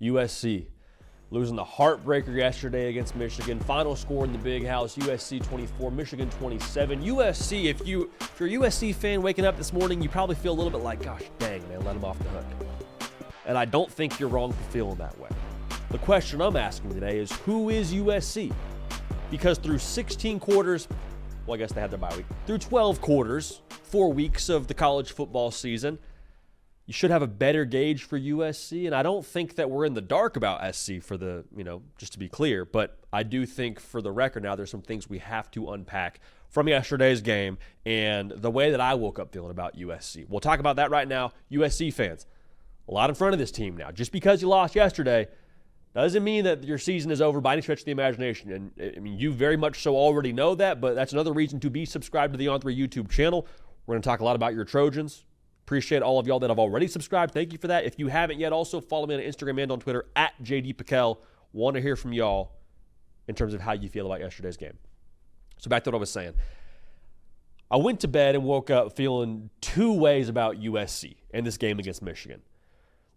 USC losing the heartbreaker yesterday against Michigan. Final score in the Big House, USC 24, Michigan 27. USC, if you're a USC fan waking up this morning, you probably feel a little bit like, gosh dang, man, let them off the hook. And I don't think you're wrong for feeling that way. The question I'm asking today is, who is USC? Because through 16 quarters, well, I guess they had their bye week, through 12 quarters, 4 weeks of the college football season, you should have a better gauge for USC. And I don't think that we're in the dark about SC for the, just to be clear. But I do think for the record now, there's some things we have to unpack from yesterday's game and the way that I woke up feeling about USC. We'll talk about that right now. USC fans, a lot in front of this team now. Just because you lost yesterday doesn't mean that your season is over by any stretch of the imagination. And I mean, you very much so already know that, but that's another reason to be subscribed to the On3 YouTube channel. We're going to talk a lot about your Trojans. Appreciate all of y'all that have already subscribed. Thank you for that. If you haven't yet, also follow me on Instagram and on Twitter at JDPikel. Want to hear from y'all in terms of how you feel about yesterday's game. So back to what I was saying. I went to bed and woke up feeling two ways about USC and this game against Michigan.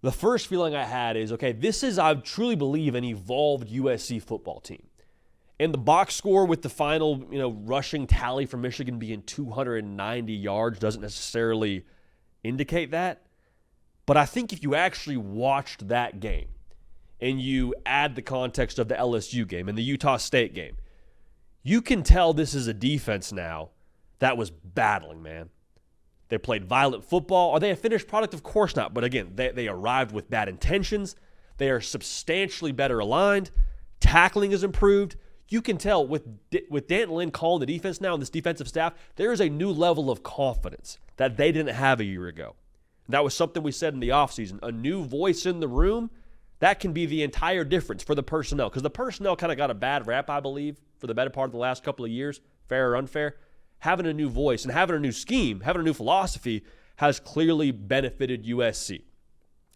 The first feeling I had is, okay, this is, I truly believe, an evolved USC football team. And the box score with the final, rushing tally for Michigan being 290 yards doesn't necessarily indicate that. But I think if you actually watched that game and you add the context of the LSU game and the Utah State game, you can tell this is a defense now that was battling, man. They played violent football. Are they a finished product? Of course not. But again, they arrived with bad intentions. They are substantially better aligned. Tackling is improved. You can tell with Dan Lynn calling the defense now and this defensive staff, there is a new level of confidence that they didn't have a year ago. And that was something we said in the offseason. A new voice in the room, that can be the entire difference for the personnel. Because the personnel kind of got a bad rap, I believe, for the better part of the last couple of years, fair or unfair. Having a new voice and having a new scheme, having a new philosophy has clearly benefited USC.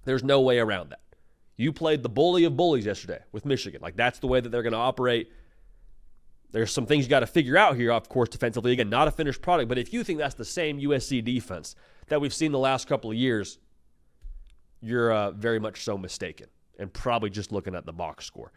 There's no way around that. You played the bully of bullies yesterday with Michigan. Like, that's the way that they're going to operate. There's some things you got to figure out here, of course, defensively. Again, not a finished product, but if you think that's the same USC defense that we've seen the last couple of years, you're very much so mistaken and probably just looking at the box score.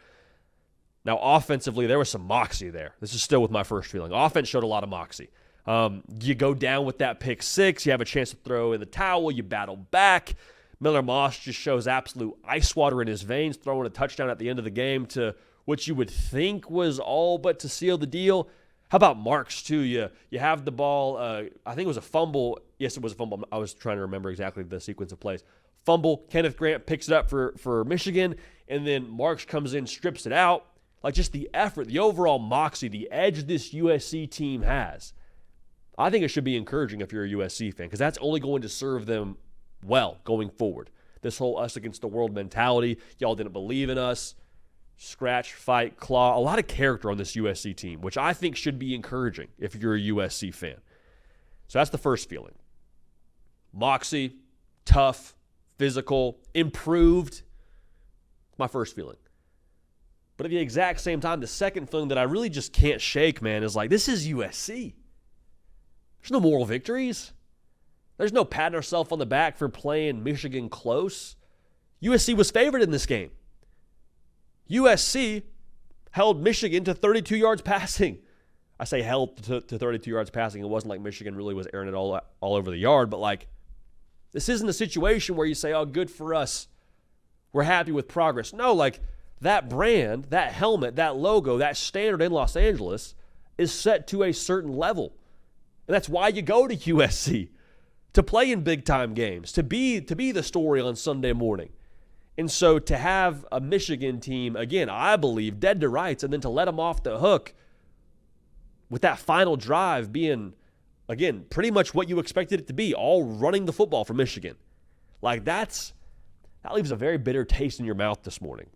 Now, offensively, there was some moxie there. This is still with my first feeling. Offense showed a lot of moxie. You go down with that pick six. You have a chance to throw in the towel. You battle back. Miller Moss just shows absolute ice water in his veins, throwing a touchdown at the end of the game to what you would think was all but to seal the deal. How about Marks, too? You have the ball. I think it was a fumble. Yes, it was a fumble. I was trying to remember exactly the sequence of plays. Fumble. Kenneth Grant picks it up for Michigan, and then Marks comes in, strips it out. Like, just the effort, the overall moxie, the edge this USC team has. I think it should be encouraging if you're a USC fan, because that's only going to serve them well going forward. This whole us against the world mentality, y'all didn't believe in us, scratch, fight, claw, a lot of character on this USC team, which I think should be encouraging if you're a USC fan. So that's the first feeling. Moxie, tough, physical, improved. My first feeling. But at the exact same time, the second feeling that I really just can't shake, man, is like, this is USC. There's no moral victories. There's no patting ourselves on the back for playing Michigan close. USC was favored in this game. USC held Michigan to 32 yards passing. I say held to 32 yards passing. It wasn't like Michigan really was airing it all over the yard, but like, this isn't a situation where you say, oh, good for us. We're happy with progress. No, like, that brand, that helmet, that logo, that standard in Los Angeles is set to a certain level. And that's why you go to USC, to play in big-time games, to be the story on Sunday morning. And so to have a Michigan team, again, I believe, dead to rights, and then to let them off the hook with that final drive being, again, pretty much what you expected it to be, all running the football for Michigan. Like, that leaves a very bitter taste in your mouth this morning.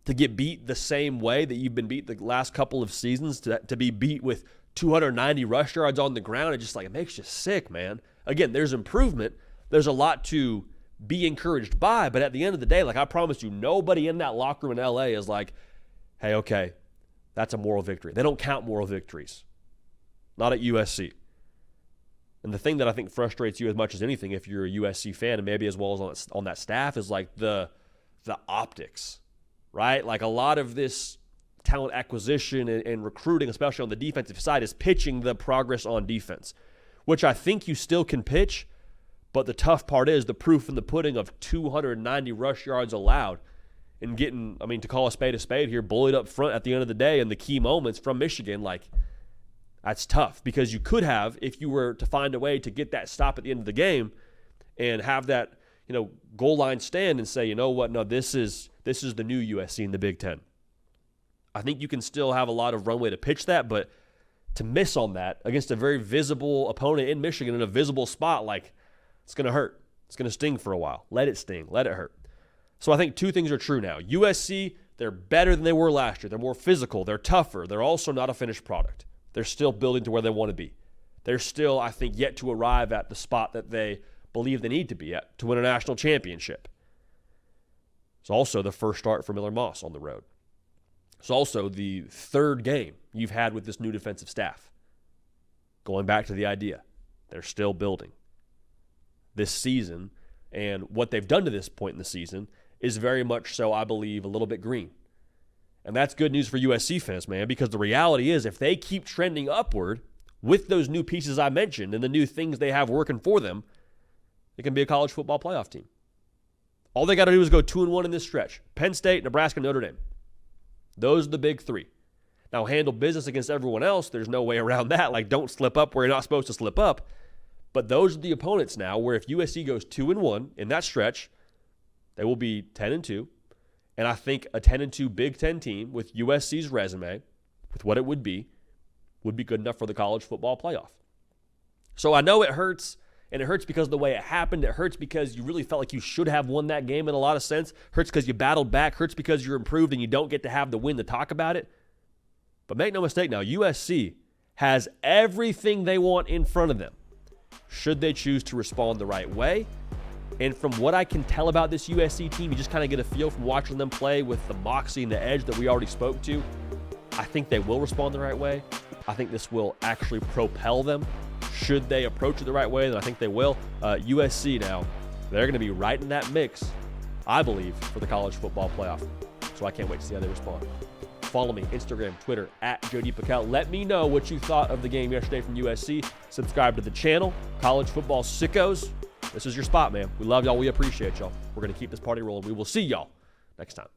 To get beat the same way that you've been beat the last couple of seasons, to be beat with 290 rush yards on the ground, it makes you sick, man. Again, there's improvement. There's a lot to be encouraged by, but at the end of the day, like, I promise you, nobody in that locker room in LA is like, hey, okay, that's a moral victory. They don't count moral victories. Not at USC. And the thing that I think frustrates you as much as anything, if you're a USC fan, and maybe as well as on that staff, is like the the optics, right? Like a lot of this talent acquisition and recruiting, especially on the defensive side, is pitching the progress on defense, which I think you still can pitch. But the tough part is the proof in the pudding of 290 rush yards allowed and getting, I mean, to call a spade here, bullied up front at the end of the day in the key moments from Michigan. Like, that's tough because you could have, if you were to find a way to get that stop at the end of the game and have that, goal line stand and say, you know what, no, this is the new USC in the Big Ten. I think you can still have a lot of runway to pitch that, but to miss on that against a very visible opponent in Michigan in a visible spot, like, it's going to hurt. It's going to sting for a while. Let it sting. Let it hurt. So I think two things are true now. USC, they're better than they were last year. They're more physical. They're tougher. They're also not a finished product. They're still building to where they want to be. They're still, I think, yet to arrive at the spot that they believe they need to be at to win a national championship. It's also the first start for Miller Moss on the road. It's also the third game you've had with this new defensive staff. Going back to the idea, they're still building. This season and what they've done to this point in the season is very much so, I believe, a little bit green. And that's good news for USC fans, man, because the reality is if they keep trending upward with those new pieces I mentioned and the new things they have working for them, it can be a college football playoff team. All they got to do is go 2-1 in this stretch. Penn State, Nebraska, Notre Dame. Those are the big three. Now, handle business against everyone else. There's no way around that. Like, don't slip up where you're not supposed to slip up. But those are the opponents now where if USC goes 2-1 in that stretch, they will be 10-2. And I think a 10-2 Big Ten team with USC's resume, with what it would be good enough for the college football playoff. So I know it hurts, and it hurts because of the way it happened. It hurts because you really felt like you should have won that game in a lot of sense. Hurts because you battled back. Hurts because you're improved and you don't get to have the win to talk about it. But make no mistake now, USC has everything they want in front of them, should they choose to respond the right way. And from what I can tell about this USC team, you just kind of get a feel from watching them play with the moxie and the edge that we already spoke to. I think they will respond the right way. I think this will actually propel them. Should they approach it the right way, then I think they will. USC now, they're going to be right in that mix, I believe, for the college football playoff. So I can't wait to see how they respond. Follow me, Instagram, Twitter, @JodyPakel. Let me know what you thought of the game yesterday from USC. Subscribe to the channel, College Football Sickos. This is your spot, man. We love y'all. We appreciate y'all. We're going to keep this party rolling. We will see y'all next time.